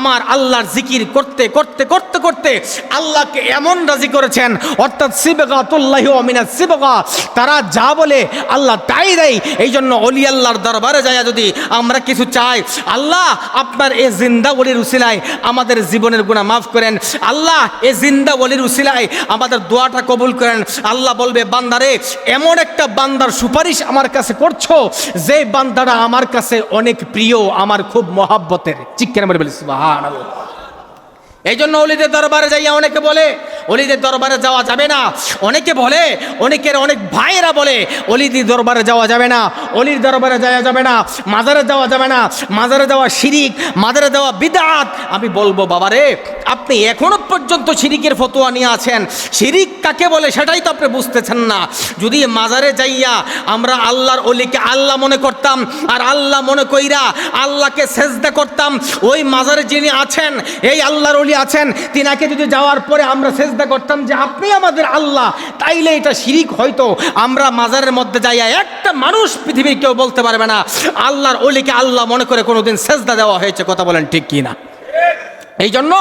আমার আল্লাহর জিকির করতে করতে করতে করতে আল্লাহকে এমন রাজি করেছেন, অর্থাৎ সিবগাতুল্লাহি ওয়া মিনাস সিবগা, তারা যা বলে আল্লাহ তাই দেয়। এই জন্য অলি আল্লাহর দরবারে যায় যদি আমরা কিছু চাই, আল্লাহ আপনার এই জিন্দা ওলির উসিলায় আমাদের জীবনের গুনাহ মাফ করেন, আল্লাহ এই জিন্দা ওলির উসিলায় আমাদের দোয়াটা কবুল করেন। আল্লাহ বলবে, বান্দারে এমন একটা বান্দার সুপারিশ আমার কাছে করছো যে বান্দাটা আমার কাছে অনেক প্রিয়, আমার খুব মহাব্বতের। চিৎকার করে বলি সুবহানাল্লাহ। এই জন্য অলিদের দরবারে যাইয়া অনেকে বলে অলিদের দরবারে যাওয়া যাবে না, অনেকে বলে, অনেকের অনেক ভাইয়েরা বলে অলিদের দরবারে যাওয়া যাবে না, অলির দরবারে যাওয়া যাবে না, মাজারে যাওয়া যাবে না, মাজারে যাওয়া শিরিক, মাজারে যাওয়া বিদআত। আমি বলবো, বাবারে আপনি এখনো পর্যন্ত শিরিকের ফতোয়া নিয়ে আছেন। শিরিক কাকে বলে সেটাই তো আপনি বুঝতেছেন না। যদি মাজারে যাইয়া আমরা আল্লাহর অলিকে আল্লাহ মনে করতাম আর আল্লাহ মনে কইরা আল্লাহকে সেজদা করতাম, ওই মাজারে যিনি আছেন এই আল্লাহর অলি আছেন, তিনাকে যদি যাওয়ার পরে আমরা সেজদা করতাম যে আপনি আমাদের আল্লাহ, তাইলে এটা শিরিক হয়তো। আমরা মাজারের মধ্যে যাইয়া একটা মানুষ পৃথিবীর কেউ বলতে পারবে না আল্লাহর অলিকে আল্লাহ মনে করে কোনোদিন সেজদা দেওয়া হয়েছে। কথা বলেন ঠিক কি না? এই জন্য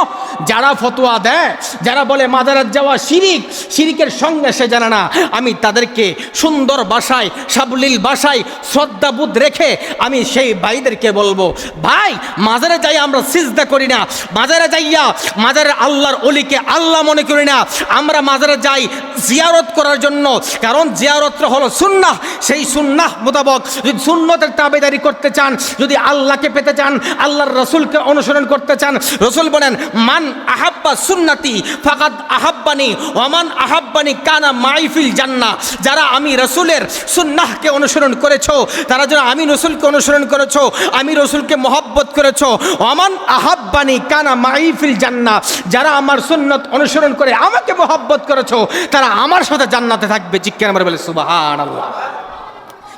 যারা ফতোয়া দেয়, যারা বলে মাজারে যাওয়া শিরিক, শিরিকের সঙ্গে সে জানে না, আমি তাদেরকে সুন্দর ভাষায়, সাবলীল ভাষায় শ্রদ্ধাবোধ রেখে আমি সেই ভাইদেরকে বলবো, ভাই মাজারে যাই আমরা সিজদা করি না, মাজারে যাইয়া মাজারের আল্লাহর অলিকে আল্লাহ মনে করি না, আমরা মাজারে যাই জিয়ারত করার জন্য। কারণ জিয়ারতটা হলো সুন্নাহ, সেই সুন্নাহ মোতাবক যদি সুন্নতের তাবেদারি করতে চান, যদি আল্লাহকে পেতে চান, আল্লাহর রসুলকে অনুসরণ করতে চান, রসুল বলেন মান আহাব্বা সুন্নতি ফাকাদ আহাব্বানি ওয়া মান আহাব্বানি কানা মাইফিল জান্নাহ। যারা আমি রসুলের সুন্নাহকে অনুসরণ করেছো, তারা যারা আমি রসুলকে অনুসরণ করেছো, আমি রসুলকে মহব্বত করেছো, ওয়া মান আহাব্বানি কানা মাইফিল জান্নাহ। যারা আমার সুন্নত অনুসরণ করে আমাকে মহব্বত করেছো, তারা আমার সাথে জান্নাতে থাকবে। চিৎকার করে বলে সুবহানাল্লাহ।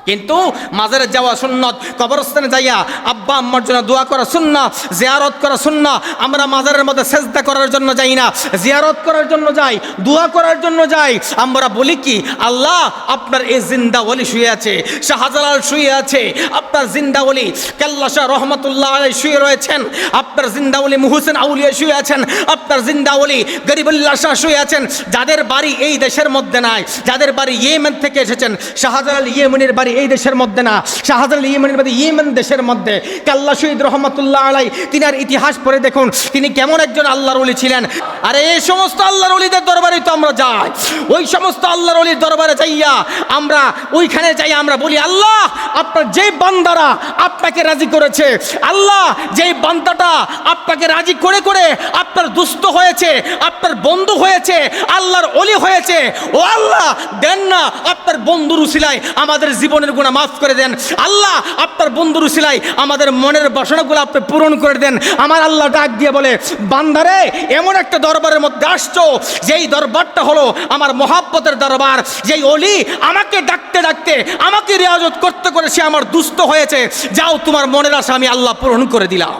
কিন্তু মাজারে যাওয়া সুন্নত, কবরস্থানে যাইয়া আব্বা আম্মার জন্য দোয়া করা সুন্নাহ, জিয়ারত করা সুন্নাহ। আমরা মাজারের মধ্যে সেজদা করার জন্য যাই না, জিয়ারত করার জন্য যাই, দোয়া করার জন্য যাই। আমরা বলি কি, আল্লাহ আপনার এই জিন্দা ওলি শুয়ে আছে, শাহজালাল শুয়ে আছে, আপনার জিন্দা ওলি কেল্লা শাহ রহমতুল্লাহ আলাইহি শুয়ে রয়েছেন, আপনার জিন্দা ওলি মুহসিন আউলিয়া শুয়ে আছেন, আপনার জিন্দা ওলি গরিবুল্লাহ শাহ শুয়ে আছেন। যাদের বাড়ি এই দেশের মধ্যে নাই, যাদের বাড়ি ইয়েমেন থেকে এসেছেন, শাহজালাল ইয়েমেনের বাড়ি এই দেশের মধ্যে না, শাহজালাল ইয়েমেনের বাড়ি ইয়েমেন দেশের মধ্যে। কাল্লা শহীদ রহমতুল্লাহ আলাই, তিনার ইতিহাস পড়ে দেখুন তিনি কেমন একজন আল্লাহর ওলি ছিলেন। আরে এই সমস্ত আল্লাহর ওলিদের দরবারে তো আমরা যাই, ওই সমস্ত আল্লাহর ওলির দরবারে যাইয়া আমরা ওইখানে যাই, আমরা বলি আল্লাহ আপনার যে বান্দারা আপনাকে রাজি করেছে, আল্লাহ যেই বান্দাটা আপনাকে রাজি করে করে আপনার দুস্থ হয়েছে, আপনার বন্ধু হয়েছে, আল্লাহর ওলি হয়েছে, ও আল্লাহ দেন না আপনার বন্ধুর উসিলায় আমাদের জীবনের গুনাহ মাফ করে দেন। আল্লাহ আপনার বন্ধুর উসিলায় আমাদের মনের বাসনাগুলো আপনি পূরণ করে দেন। আমার আল্লাহ ডাক দিয়ে বলে, বান্দারে এমন একটা দরবারের মধ্যে আসছো, যেই দরবারটা হলো আমার মহাব্বতের দরবার, যেই ওলি আমাকে ডাকতে ডাকতে, আমাকে রিয়াজত করতে করে সে আমার দুস্থ হয়েছে, যাও তোমার মনের আশা আমি আল্লাহ পূরণ করে দিলাম।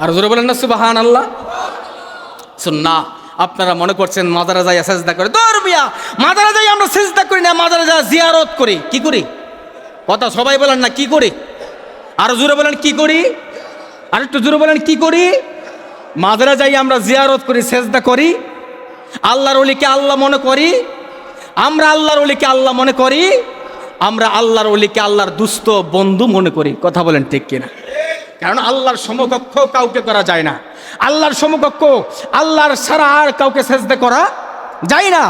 আর জোরে বলেন না সুবহানাল্লাহ। সুন্নাহ আপনারা মনে করছেন মাজারে যাই সেজদা করে, দরবিয়া মাজারে যাই আমরা সেজদা করি না, মাজারে যাই জিয়ারত করি। কি করি? কথা সবাই বলেন না, কি করি? আর জোরে বলেন কি করি? আর একটু জোরে বলেন কি করি? মাজারে যাই আমরা জিয়ারত করি, সেজদা করি, আল্লাহর ওলিকে আল্লাহ মনে করি, আমরা আল্লাহর ওলিকে আল্লাহ মনে করি, আমরা আল্লাহর ওলিকে আল্লাহর দুস্থ বন্ধু মনে করি। কথা বলেন ঠিক কিনা? কারণ আল্লাহর সমকক্ষ কাউকে করা যায় না, আল্লাহর সমকক্ষ আল্লাহর ছাড়া আর কাউকে সেজদা করা যায় না।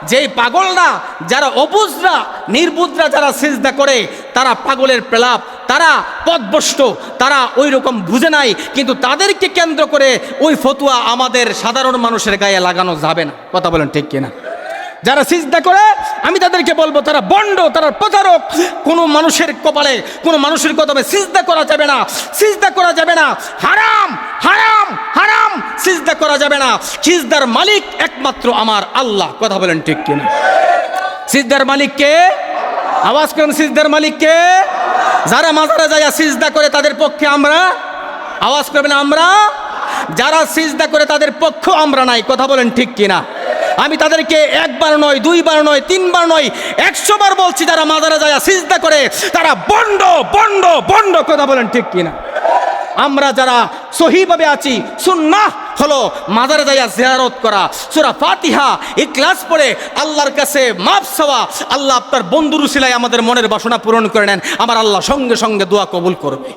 যেই পাগলরা যারা অবুঝরা নির্বুঝরা যারা সিজদা করে, তারা পাগলের প্রলাপ, তারা পথভ্রষ্ট, তারা ওই রকম বুঝে নাই। কিন্তু তাদেরকে কেন্দ্র করে ওই ফতোয়া আমাদের সাধারণ মানুষের গায়ে লাগানো যাবে না। কথা বলেন ঠিক কিনা? যারা সিজদা করে আমি তাদেরকে বলবো তারা বন্ড, তারা প্রতারক। কোনো মানুষের কপালে, কোনো মানুষের কদমে সিজদা করা যাবে না, সিজদা করা যাবে না, হারাম হারাম হারাম, সিজদা করা যাবে না। সিজদার মালিক একমাত্র আমার আল্লাহ। কথা বলেন ঠিক কিনা? সিজদার মালিক কে? আওয়াজ করেন, সিজদার মালিক কে? যারা মাজারে যায় সিজদা করে তাদের পক্ষে আমরা, আওয়াজ করবেন আমরা, যারা সিজদা করে তাদের পক্ষ আমরা নাই। কথা বলেন ঠিক কিনা? আমি তাদেরকে একবার নয়, দুইবার নয়, তিনবার নয়, 100 বার বলছি, যারা মাজারে যায় সিজদা করে তারা বন্ড বন্ড বন্ড। কথা বলেন ঠিক কিনা? আমরা যারা সহিভাবে আছি, সুন্নাহ হলো মাজারে যাইয়া জিয়ারত করা, সূরা ফাতিহা ইখলাস পড়ে আল্লাহর কাছে মাফ চাওয়া। আল্লাহ আপনার বন্ধুর উসিলায় আমাদের মনের বাসনা পূরণ করে নেন, আমার আল্লাহ সঙ্গে সঙ্গে দোয়া কবুল করবে।